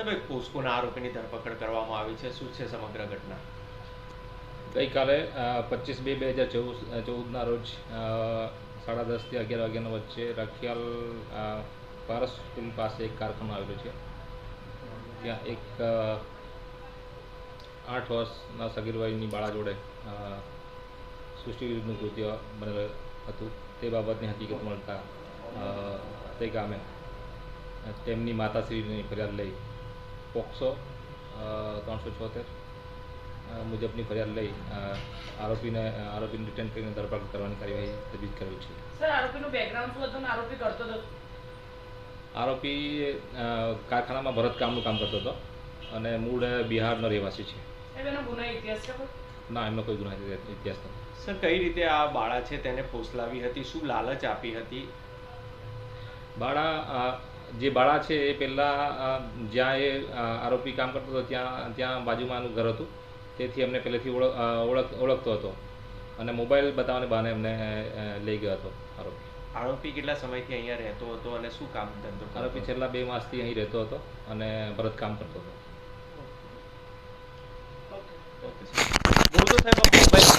સાહેબ, એક પોસ્કોના આરોપીની ધરપકડ કરવામાં આવી છે, શું છે સમગ્ર ઘટના? ગઈકાલે 25/2/2014ના રોજ 10:30 થી 11 વાગ્યાના વચ્ચે રખિયાલ પારસ સ્કૂલ પાસે એક કારખાનું આવેલું છે. ત્યાં એક 8 વર્ષના સગીરવયની બાળા જોડે સૃષ્ટિ વિરુદ્ધનું કૃત્ય બનેલું હતું. તે બાબતની હકીકત મળતા તે ગામે તેમની માતાશ્રીની ફરિયાદ લઈ પોક્સો 376 મુજબની ફરિયાદ લઈ આરોપીને ડિટેન કરીને ધરપકડ કરવાની કાર્યવાહી તજવીજ કરેલ છે. સર, આરોપીનું બેકગ્રાઉન્ડ શું હતું? આરોપી કરતો હતો? આરોપી કારખાનામાં ભરતકામનું કામ કરતો હતો અને મૂળ બિહારનો રહેવાસી છે. એનો ગુનાહિત ઇતિહાસ છે? ના, એમનો કોઈ ગુનાહિત ઇતિહાસ નથી. સર, કઈ રીતે આ બાળા છે તેને ફોસલાવી હતી, શું લાલચ આપી હતી? જે બાળા છે એ પહેલાં જ્યાં એ આરોપી કામ કરતો હતો ત્યાં બાજુમાં એનું ઘર હતું. તેથી એમને પહેલેથી ઓળખતો હતો અને મોબાઈલ બતાવવાને બહાને એમને લઈ ગયો હતો આરોપી. આરોપી કેટલા સમયથી અહીંયા રહેતો હતો અને શું કામ ધંધો? આરોપી છેલ્લા 2 માસથી અહીં રહેતો હતો અને ભરતકામ કરતો હતો. ઓકે સર, બોલ તો સાહેબ, મોબાઈલ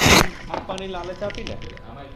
આપવાની લાલચ આપી ને? આમાં